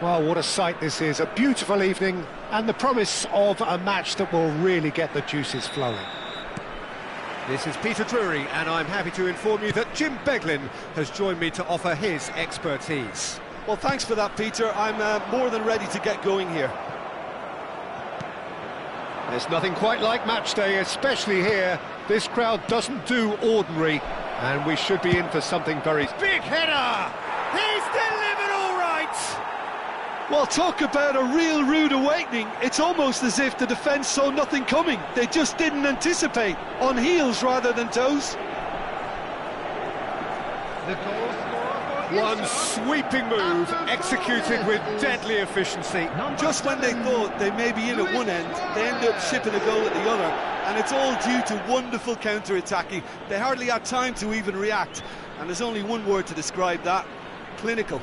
Well, what a sight this is. A beautiful evening and the promise of a match that will really get the juices flowing. This is Peter Drury, and I'm happy to inform you that Jim Beglin has joined me to offer his expertise. Well, thanks for that, Peter. I'm more than ready to get going here. There's nothing quite like match day, especially here. This crowd doesn't do ordinary, and we should be in for something very... Big header! He's delivered all right! Well, talk about a real rude awakening. It's almost as if the defence saw nothing coming. They just didn't anticipate, on heels rather than toes. The goal scorer for One sweeping move, executed with deadly efficiency. Just when they thought they may be in at one end, they end up shipping a goal at the other, and it's all due to wonderful counter-attacking. They hardly had time to even react, and there's only one word to describe that: clinical.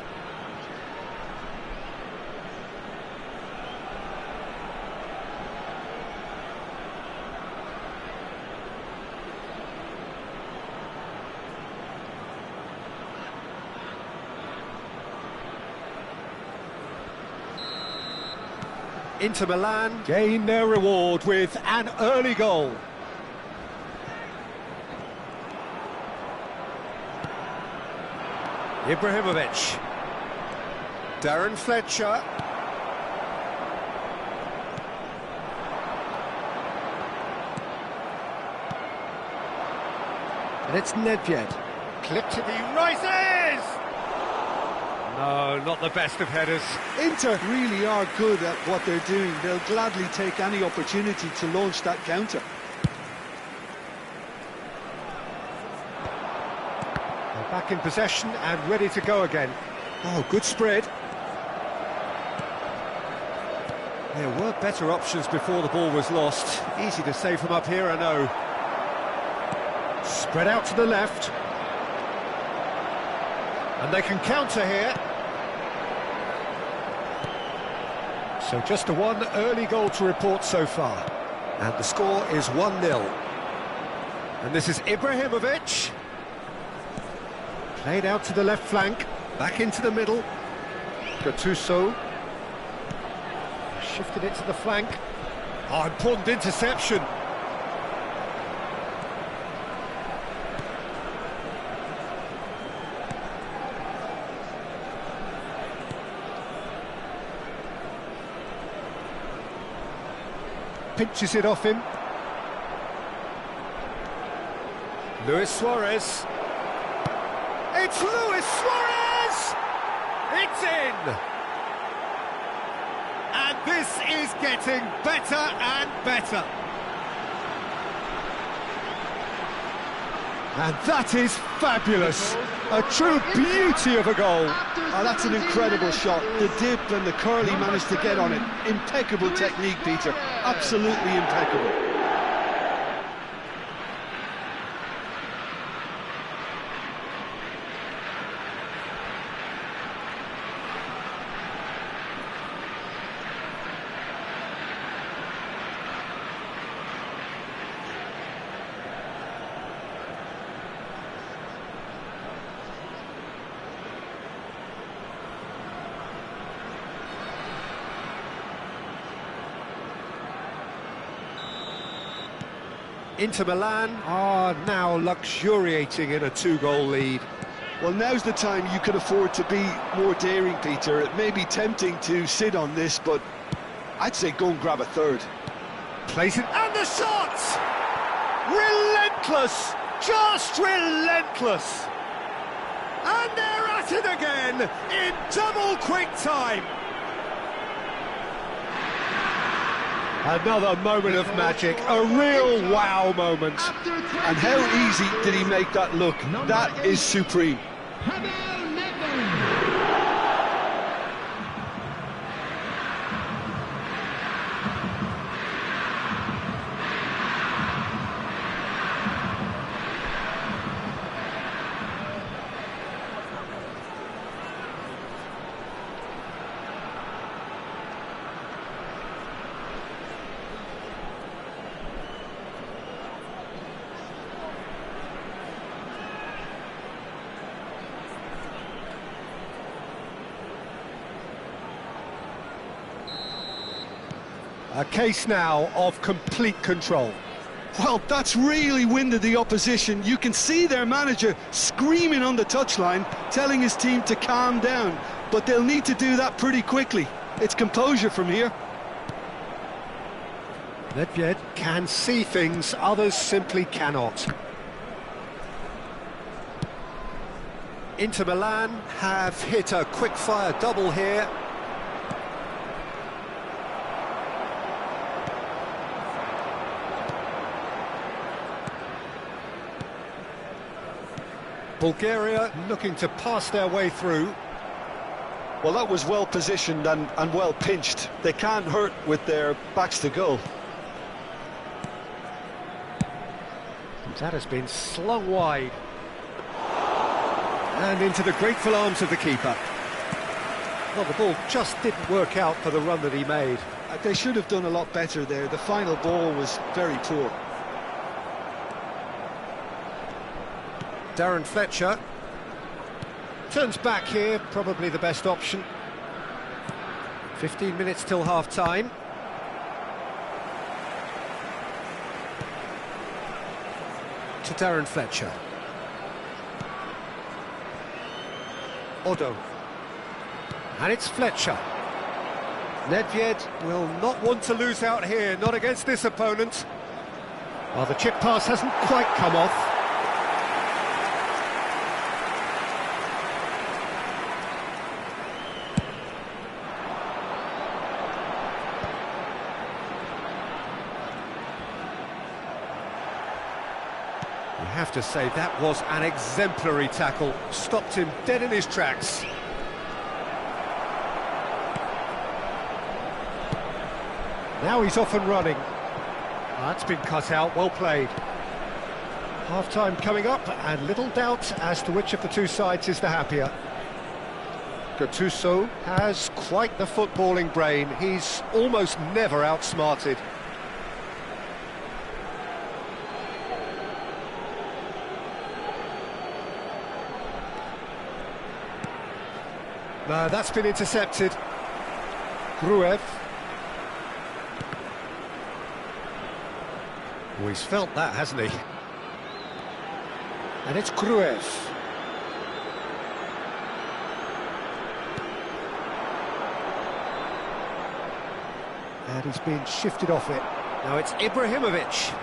Inter Milan Gain their reward with an early goal. Ibrahimovic. Darren Fletcher. And it's Nedved. Clipped it, he rises! No, not the best of headers. Inter really are good at what they're doing. They'll gladly take any opportunity to launch that counter. They're back in possession and ready to go again. Oh, good spread. There were better options before the ball was lost. Easy to save from up here, I know. Spread out to the left. And they can counter here. So just a one early goal to report so far. And the score is 1-0. And this is Ibrahimovic. Played out to the left flank. Back into the middle. Gattuso. Shifted it to the flank. Oh, important interception. Pinches it off him. Luis Suarez. It's Luis Suarez! It's in! And this is getting better and better. And that is fabulous. A true beauty of a goal. Oh, that's an incredible shot. The dip and the curl he managed to get on it. Impeccable technique, Peter. Absolutely impeccable. Inter Milan are now luxuriating in a two-goal lead. Well, now's the time you could afford to be more daring, Peter. It may be tempting to sit on this, but I'd say go and grab a third. Place it, and the shot! Relentless! Just relentless! And they're at it again in double quick time! Another moment of magic, a real wow moment. And how easy did he make that look? That is supreme. A case now of complete control. Well, that's really winded the opposition. You can see their manager screaming on the touchline, telling his team to calm down. But they'll need to do that pretty quickly. It's composure from here. Nedved can see things others simply cannot. Inter Milan have hit a quick-fire double here. Bulgaria looking to pass their way through. Well, that was well positioned and well pinched. They can't hurt with their backs to goal. That has been slung wide. And into the grateful arms of the keeper. Well, the ball just didn't work out for the run that he made. They should have done a lot better there. The final ball was very poor. Darren Fletcher turns back here, probably the best option. 15 minutes till half-time. To Darren Fletcher. Odo. And it's Fletcher. Nedved will not want to lose out here, not against this opponent. Well, the chip pass hasn't quite come off. You have to say that was an exemplary tackle, stopped him dead in his tracks. Now he's off and running. That's been cut out, well played. Half-time coming up, and little doubt as to which of the two sides is the happier. Gattuso has quite the footballing brain. He's almost never outsmarted. No, that's been intercepted. Gruev. Oh, he's felt that, hasn't he? And it's Gruev. And he's been shifted off it. Now it's Ibrahimovic.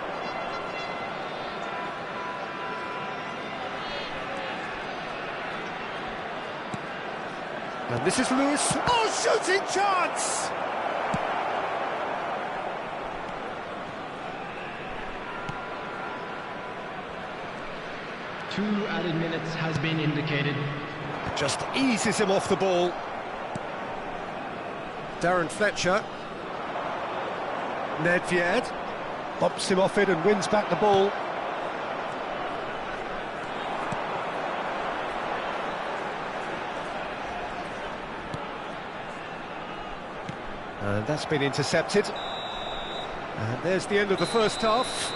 And this is Lewis. Oh, shooting chance! Two added minutes has been indicated. Just eases him off the ball. Darren Fletcher. Nedved bumps him off it and wins back the ball. And that's been intercepted. And there's the end of the first half.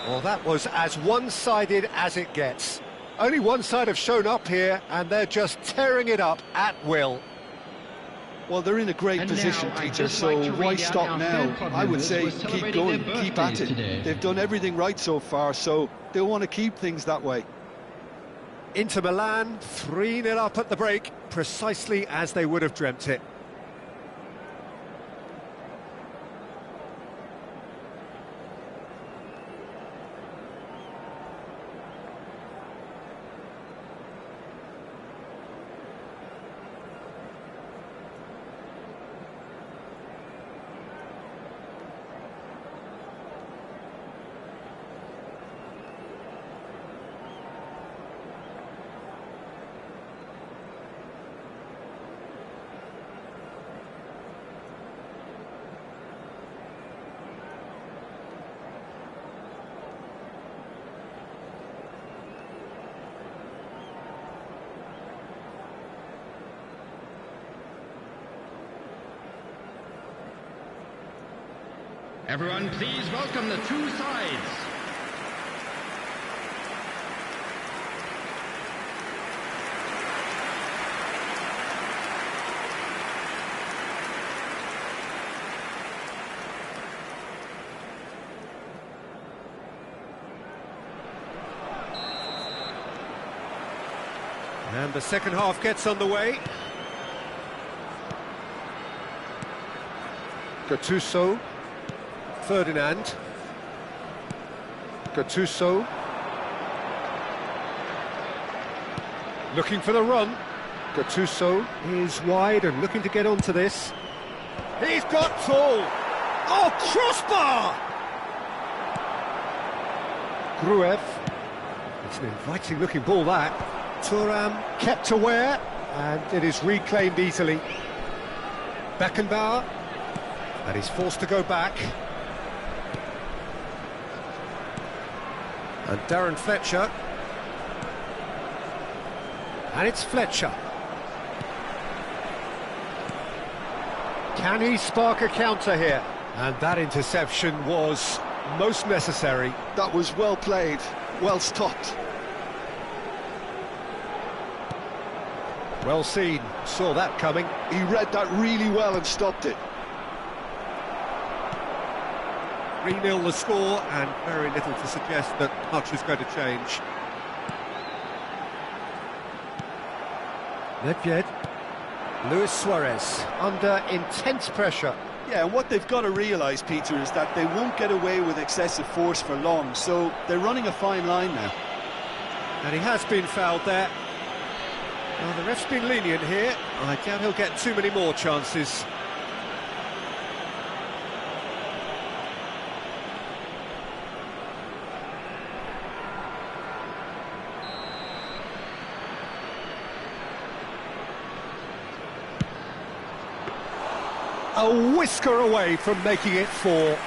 Well, that was as one-sided as it gets. Only one side have shown up here, and they're just tearing it up at will. Well, they're in a great position, Peter, so why stop now? I would say keep going, keep at it. Today. They've done everything right so far, so they'll want to keep things that way. Inter Milan, 3-0 up at the break, precisely as they would have dreamt it. Everyone, please welcome the two sides. And the second half gets underway. Gattuso. Ferdinand. Gattuso. Looking for the run. Gattuso is wide and looking to get onto this. He's got tall. Oh, crossbar! Gruev. It's an inviting looking ball, that. Thuram kept aware, and it is reclaimed easily. Beckenbauer, and he's forced to go back. And Darren Fletcher. And it's Fletcher. Can he spark a counter here? And that interception was most necessary. That was well played, well stopped. Well seen, saw that coming. He read that really well and stopped it. 3-0 the score, and very little to suggest that much is going to change. Nedved. Luis Suarez under intense pressure. Yeah, and what they've got to realise, Peter, is that they won't get away with excessive force for long, so they're running a fine line now. And he has been fouled there. Well, the ref's been lenient here. I doubt he'll get too many more chances. A whisker away from making it 4.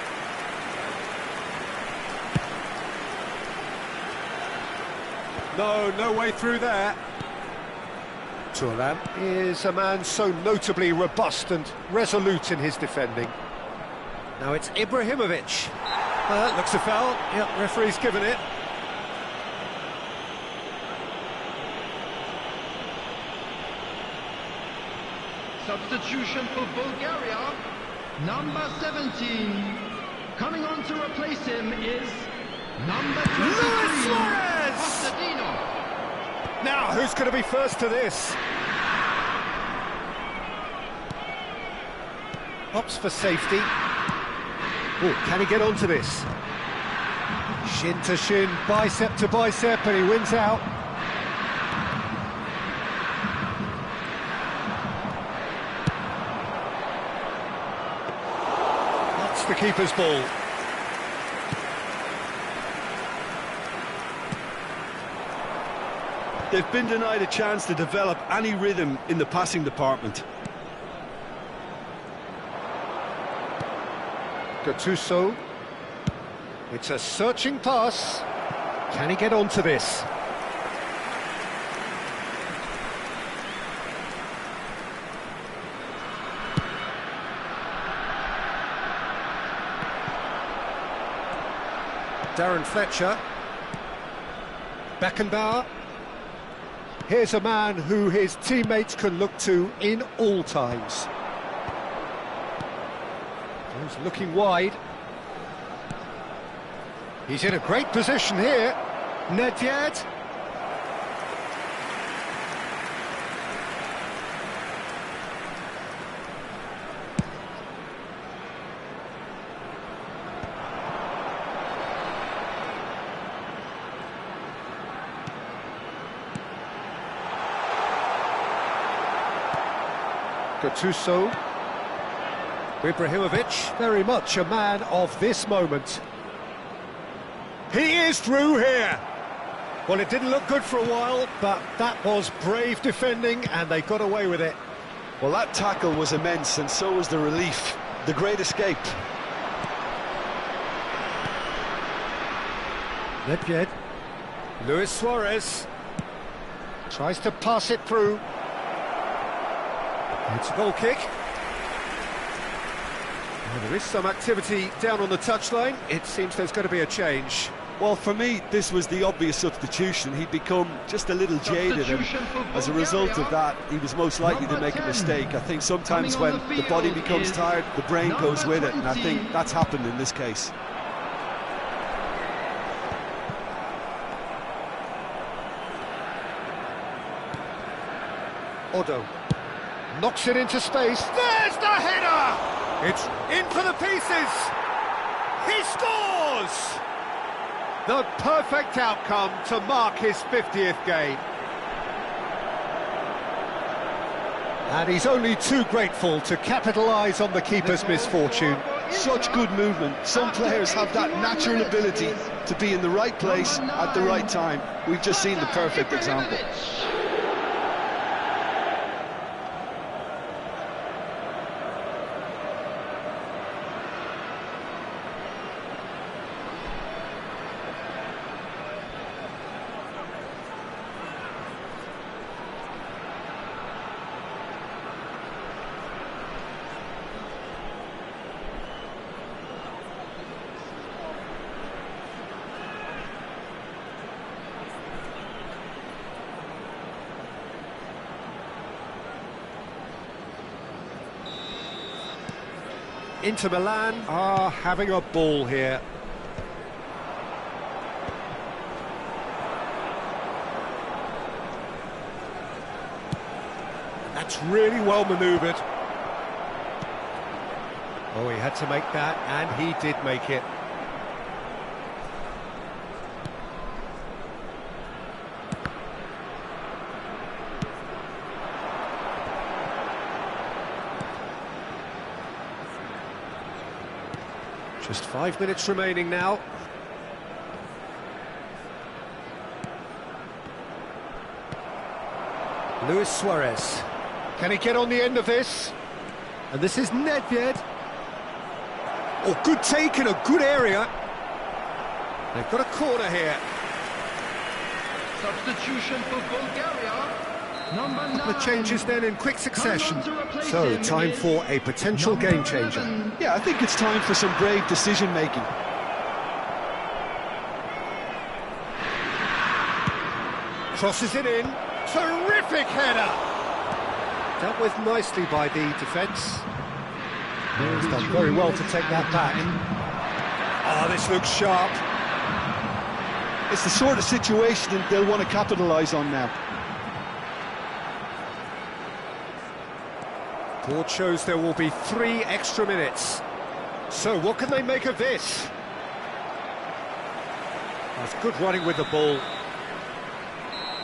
No way through there. Thuram is a man so notably robust and resolute in his defending. Now it's Ibrahimovic. Looks a foul. Yep, referee's given it. Substitution for Bulgaria, number 17. Coming on to replace him is number 23. Luis Suarez! Costadino. Now, who's going to be first to this? Hops for safety. Oh, can he get onto this? Shin to shin, bicep to bicep, and he wins out. That's the keeper's ball. They've been denied a chance to develop any rhythm in the passing department. Gattuso. It's a searching pass. Can he get onto this? Darren Fletcher. Beckenbauer. Here's a man who his teammates can look to in all times. He's looking wide. He's in a great position here. Nedved. Gattuso. Ibrahimovic, very much a man of this moment. He is through here. Well, it didn't look good for a while, but that was brave defending, and they got away with it. Well, that tackle was immense, and so was the relief. The great escape. Nedved. Luis Suarez tries to pass it through. It's a goal kick. Well, there is some activity down on the touchline. It seems there's going to be a change. Well, for me, this was the obvious substitution. He'd become just a little jaded, and as a result of that, he was most likely to make a mistake. I think sometimes when the body becomes tired, the brain goes with it, and I think that's happened in this case. Odo knocks it into space. There's the header! It's in for the pieces! He scores! The perfect outcome to mark his 50th game. And he's only too grateful to capitalise on the keeper's misfortune. Such good movement. Some players have that natural ability to be in the right place at the right time. We've just seen the perfect example. Inter Milan are having a ball here. That's really well manoeuvred. Oh, he had to make that, and he did make it. Just 5 minutes remaining now. Luis Suarez. Can he get on the end of this? And this is Nedved. Oh, good take in a good area. They've got a corner here. Substitution for Bulgaria. Number 9. The changes then in quick succession. So, time for a potential game changer. Yeah, I think it's time for some brave decision-making. Crosses it in. Terrific header! Dealt with nicely by the defence. He's done very well to take that back. Oh, this looks sharp. It's the sort of situation that they'll want to capitalise on now. Board shows there will be 3 extra minutes. So what can they make of this? That's good running with the ball.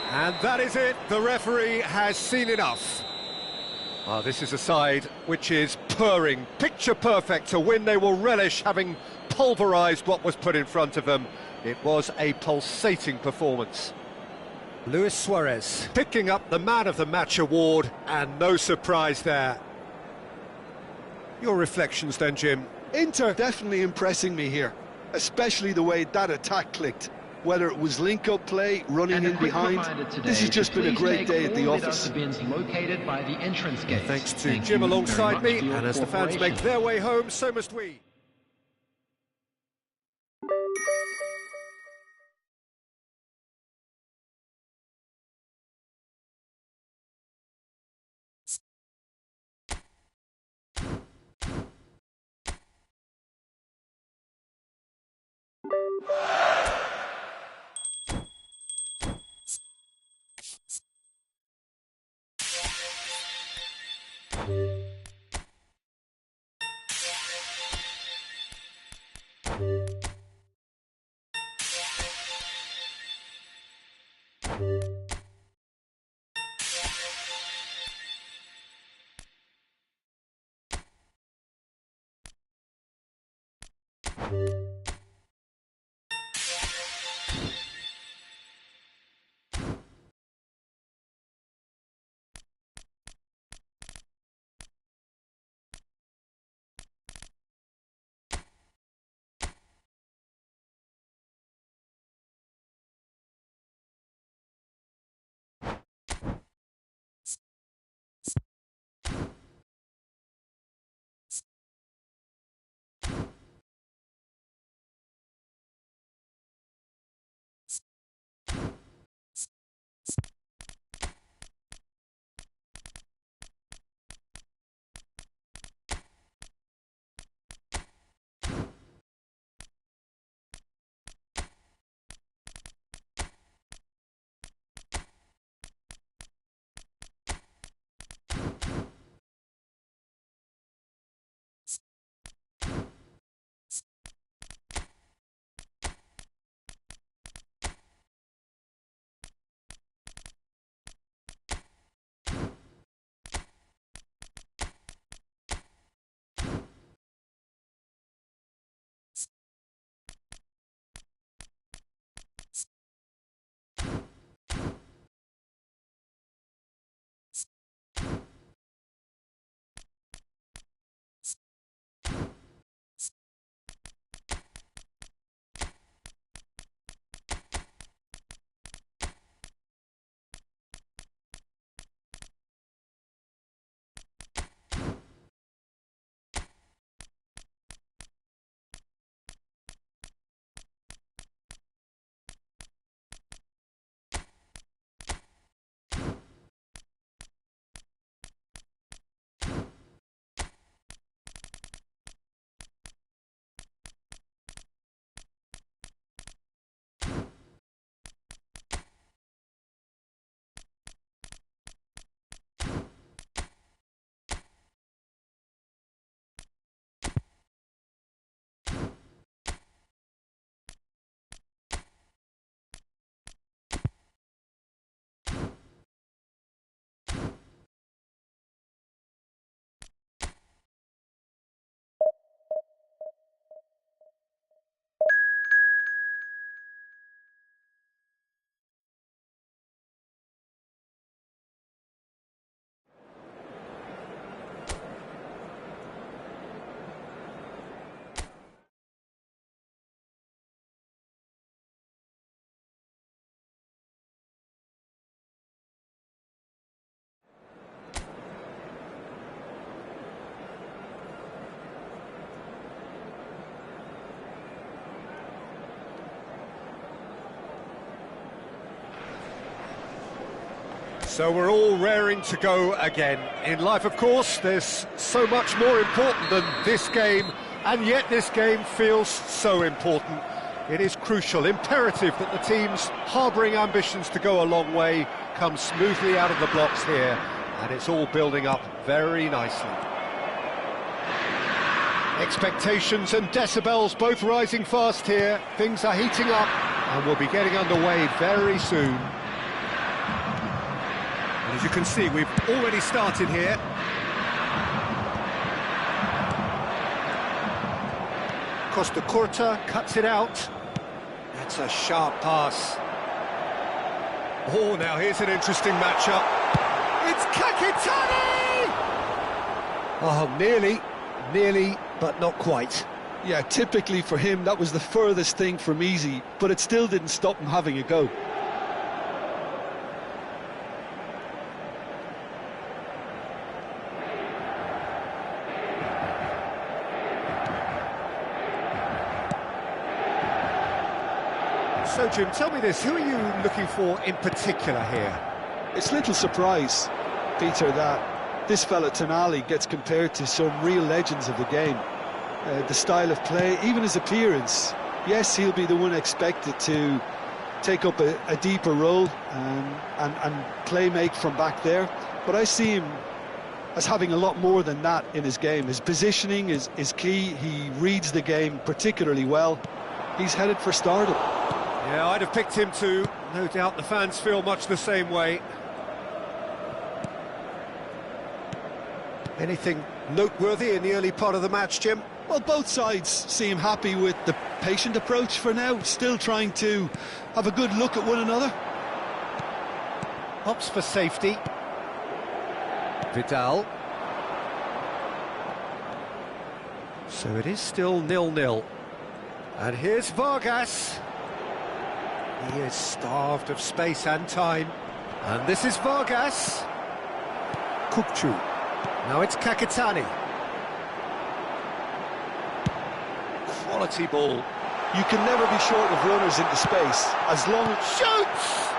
And that is it. The referee has seen enough. Ah, this is a side which is purring, picture perfect to win. They will relish having pulverised what was put in front of them. It was a pulsating performance. Luis Suarez picking up the Man of the Match award, and no surprise there. Your reflections then, Jim? Inter definitely impressing me here, especially the way that attack clicked. Whether it was link-up play, running in behind, this has just been a great day at the office. Located by the entrance gate. Thanks to Jim alongside me, and as the fans make their way home, so must we. So we're all raring to go again. In life, of course, there's so much more important than this game, and yet this game feels so important. It is crucial, imperative that the teams harbouring ambitions to go a long way come smoothly out of the blocks here, and it's all building up very nicely. Expectations and decibels both rising fast here. Things are heating up, and we'll be getting underway very soon. As you can see, we've already started here. Costa Curta cuts it out. That's a sharp pass. Oh, now here's an interesting matchup. It's Kakitani! Oh, nearly, but not quite. Yeah, typically for him, that was the furthest thing from easy, but it still didn't stop him having a go. So, Jim, tell me this, who are you looking for in particular here? It's little surprise, Peter, that this fella Tonali gets compared to some real legends of the game. The style of play, even his appearance. Yes, he'll be the one expected to take up a deeper role and play make from back there, but I see him as having a lot more than that in his game. His positioning is key. He reads the game particularly well. He's headed for stardom. Yeah, I'd have picked him too. No doubt the fans feel much the same way. Anything noteworthy in the early part of the match, Jim? Well, both sides seem happy with the patient approach for now, still trying to have a good look at one another. Opts for safety. Vidal. So it is still 0-0. And here's Vargas. He is starved of space and time. And this is Vargas. Kukçu. Now it's Kakitani. Quality ball. You can never be short of runners into space, as long as... Shoots!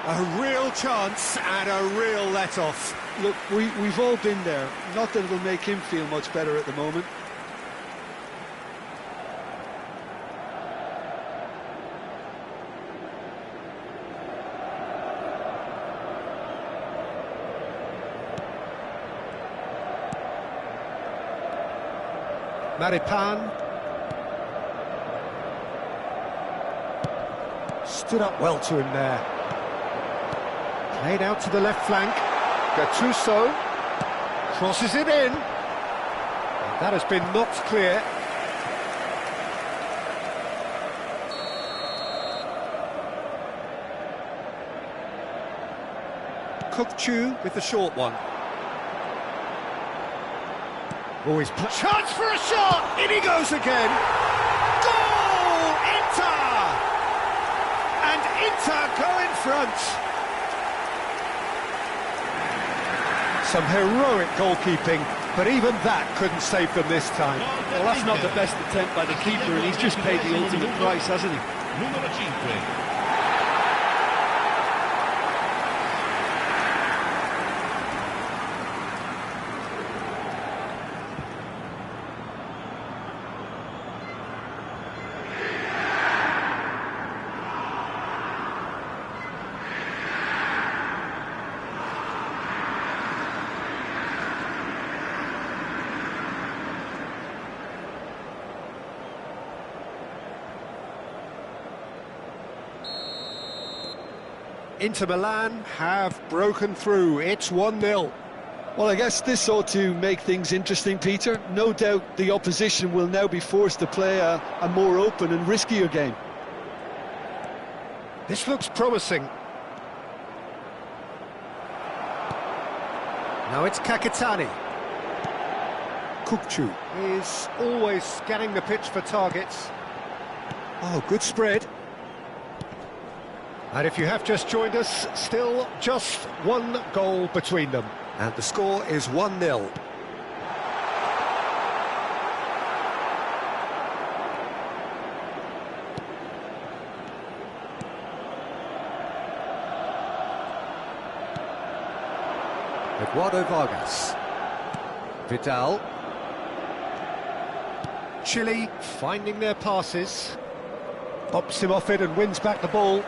A real chance and a real let-off. Look, we've all been there. Not that it'll make him feel much better at the moment. Maripan. Stood up well to him there. Played out to the left flank. Gattuso crosses it in. And that has been knocked clear. Kukçu with the short one. Always chance for a shot! In he goes again! Goal! Inter! And Inter go in front. Some heroic goalkeeping, but even that couldn't save them this time. Well, that's not the best attempt by the keeper, and he's just paid the ultimate price, hasn't he? Numero 5. Inter Milan have broken through. It's 1-0. Well, I guess this ought to make things interesting, Peter. No doubt the opposition will now be forced to play a more open and riskier game. This looks promising. Now it's Kakitani. Kukçu is always scanning the pitch for targets. Oh, good spread. And if you have just joined us, still just one goal between them. And the score is 1-0. Eduardo Vargas. Vidal. Chile finding their passes. Bops him off it and wins back the ball.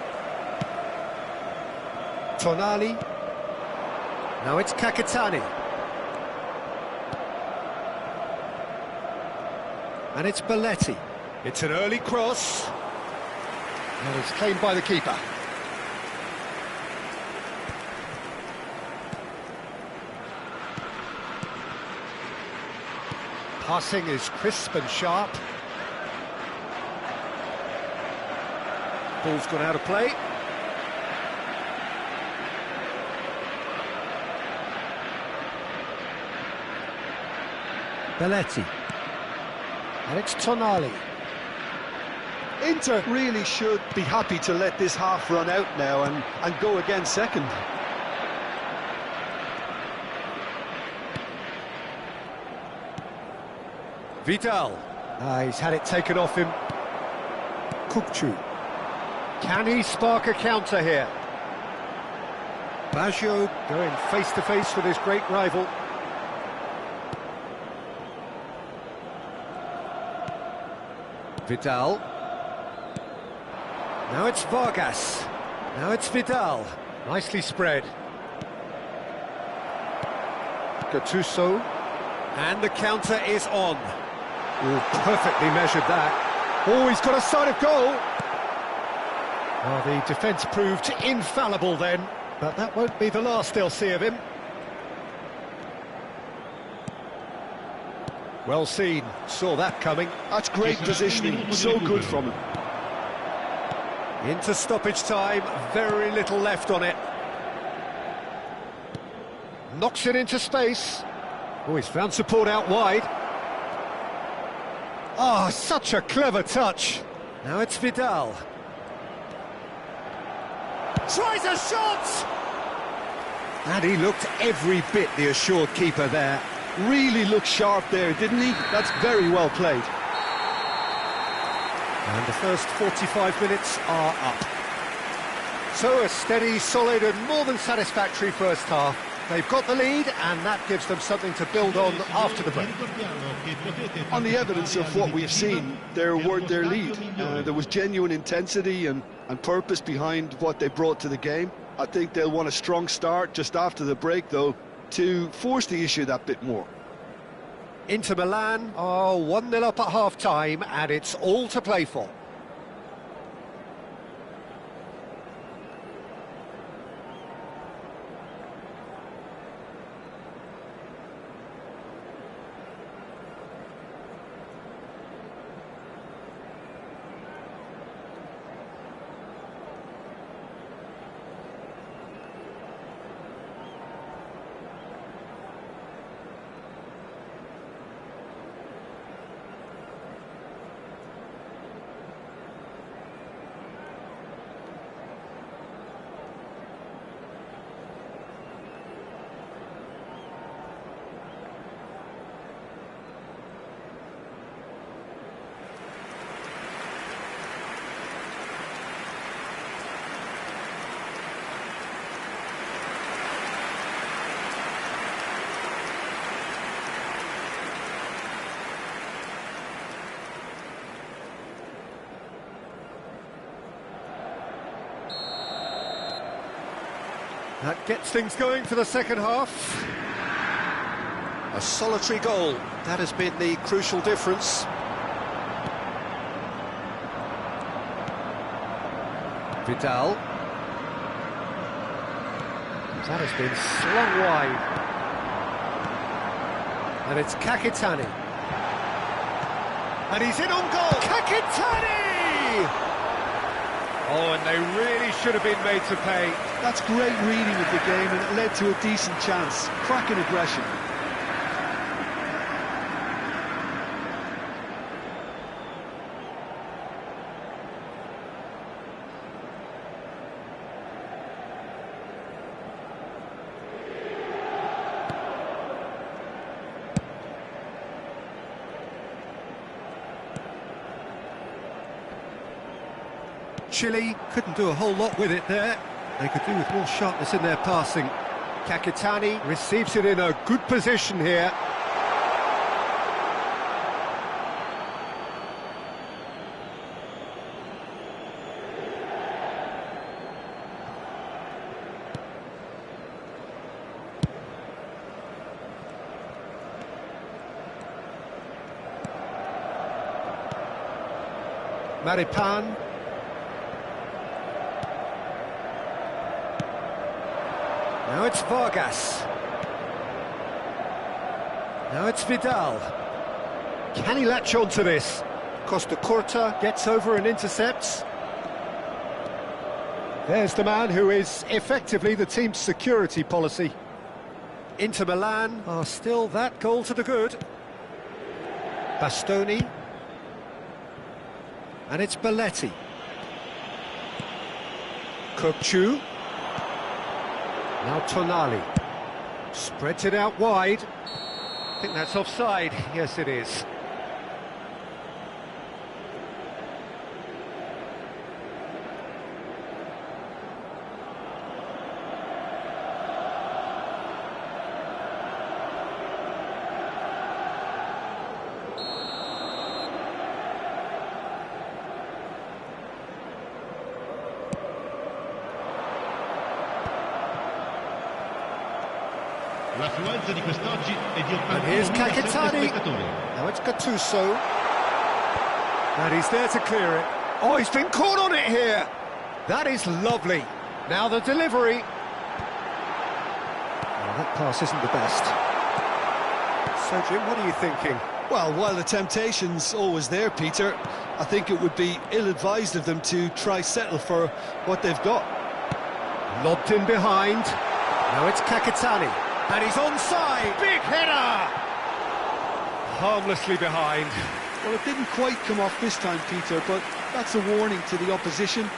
Tonali. Now it's Kakitani. And it's Belletti. It's an early cross. And it's claimed by the keeper. Passing is crisp and sharp. Ball's gone out of play. Belletti. And it's Tonali. Inter really should be happy to let this half run out now and go again second. Vidal. He's had it taken off him. Kukcu. Can he spark a counter here? Baggio going face-to-face with his great rival. Vidal. Now it's Vargas. Now it's Vidal. Nicely spread. Gattuso. And the counter is on. Oh, perfectly measured that. Oh, he's got a sight of goal. Well, the defence proved infallible then, but that won't be the last they'll see of him. Well seen, saw that coming. That's great positioning, so good from him. Into stoppage time, very little left on it. Knocks it into space. Oh, he's found support out wide. Oh, such a clever touch. Now it's Vidal. Tries a shot! And he looked every bit the assured keeper there. Really looked sharp there, didn't he? That's very well played. And the first 45 minutes are up. So a steady, solid and more than satisfactory first half. They've got the lead and that gives them something to build on after the break. On the evidence of what we've seen, they're worth their lead. There was genuine intensity and purpose behind what they brought to the game. I think they'll want a strong start just after the break, though, to force the issue that bit more. Inter Milan are 1-0 up at half-time and it's all to play for. That gets things going for the second half. A solitary goal, that has been the crucial difference. Vidal. That has been slung wide. And it's Kakitani. And he's in on goal! Kakitani! Oh, and they really should have been made to pay. That's great reading of the game, and it led to a decent chance. Cracking aggression. Chile couldn't do a whole lot with it there. They could do with more sharpness in their passing. Kakitani receives it in a good position here. Maripan. Now it's Vargas. Now it's Vidal. Can he latch on to this? Costa Curta gets over and intercepts. There's the man who is effectively the team's security policy. Inter Milan are still that goal to the good. Bastoni. And it's Belletti. Kökçü. Now Tonali. Spreads it out wide. I think that's offside. Yes, it is. L'affluenza di quest'oggi è di And here's 81.000 Kakitani. spettatori. Now it's Gattuso. And he's there to clear it. Oh, he's been caught on it here. That is lovely. Now the delivery. Oh, that pass isn't the best. So, Jim, what are you thinking? Well, while the temptation's always there, Peter, I think it would be ill-advised of them to try settle for what they've got. Lobbed in behind. Now it's Kakitani. And he's onside. Big header! Harmlessly behind. Well, it didn't quite come off this time, Peter, but that's a warning to the opposition.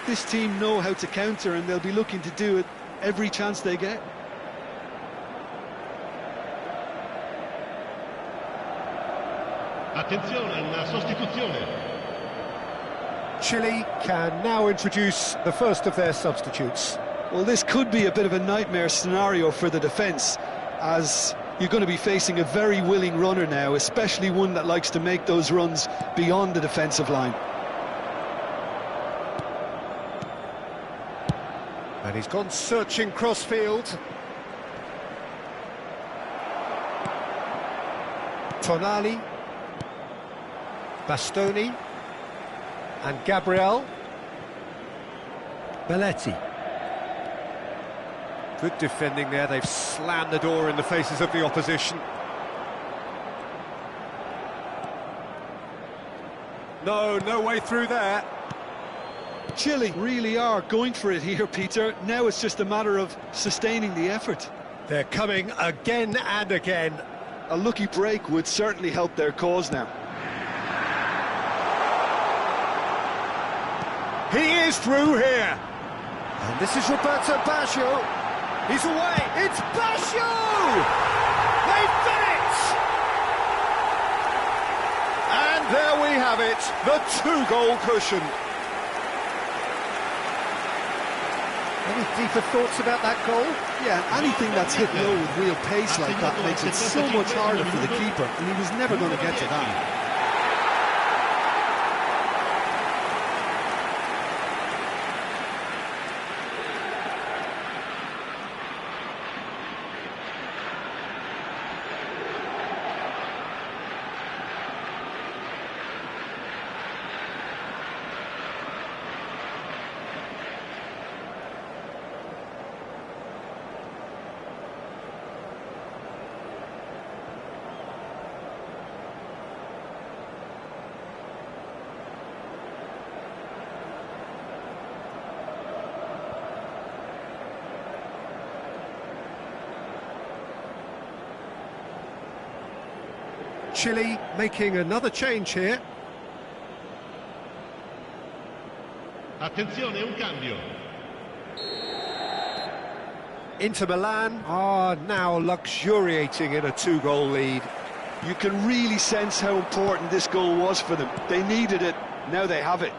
This team know how to counter, and they'll be looking to do it every chance they get. Attenzione, una sostituzione. Chile can now introduce the first of their substitutes. Well, this could be a bit of a nightmare scenario for the defence, as you're going to be facing a very willing runner now, especially one that likes to make those runs beyond the defensive line. And he's gone searching crossfield. Tonali. Bastoni. And Gabriel. Belletti. Good defending there. They've slammed the door in the faces of the opposition. No way through there. Chile really are going for it here, Peter. Now it's just a matter of sustaining the effort. They're coming again and again. A lucky break would certainly help their cause now. He is through here. And this is Roberto Baggio. He's away. It's Baggio! They've done it! And there we have it, the two-goal cushion. Any deeper thoughts about that goal? Yeah, anything that's hit low with real pace like that makes it so much harder for the keeper, and he was never going to get to that. Chile making another change here. Attenzione, un cambio. Inter Milan are now luxuriating in a two-goal lead. You can really sense how important this goal was for them. They needed it, now they have it.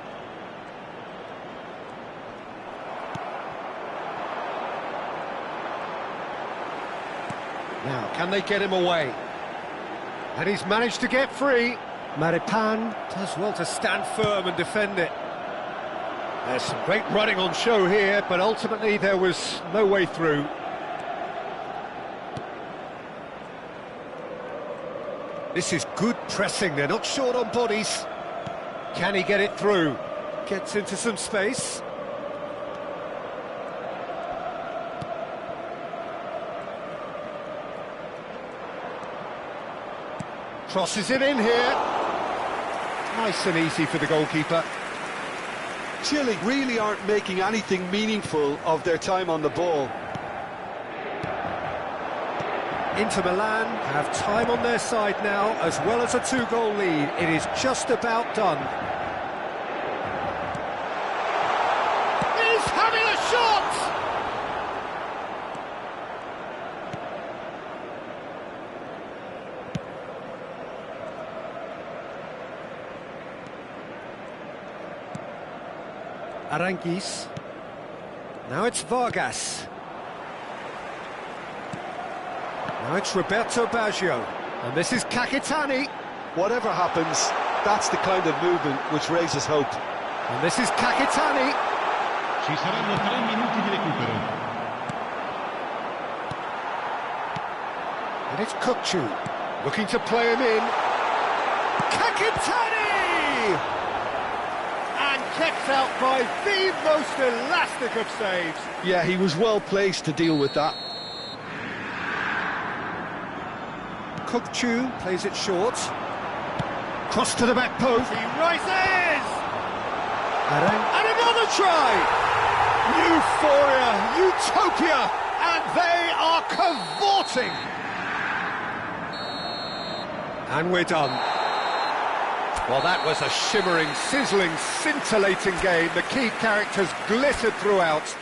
Now, can they get him away? And he's managed to get free. Maripan does well to stand firm and defend it. There's some great running on show here, but ultimately there was no way through. This is good pressing, they're not short on bodies. Can he get it through? Gets into some space. Crosses it in here. Nice and easy for the goalkeeper. Chile really aren't making anything meaningful of their time on the ball. Inter Milan have time on their side now, as well as a 2-goal lead. It is just about done. He's having a shot! Aranguis. Now it's Vargas. Now it's Roberto Baggio. And this is Kakitani. Whatever happens, that's the kind of movement which raises hope. And this is Kakitani. Ci saranno 3 minuti di recupero. And it's Kukcu, looking to play him in. Kakitani! And kept out by the most elastic of saves. Yeah, he was well placed to deal with that. Kukcu plays it short. Cross to the back post. He rises! And another try! Euphoria, utopia, and they are cavorting! And we're done. Well, that was a shimmering, sizzling, scintillating game. The key characters glittered throughout.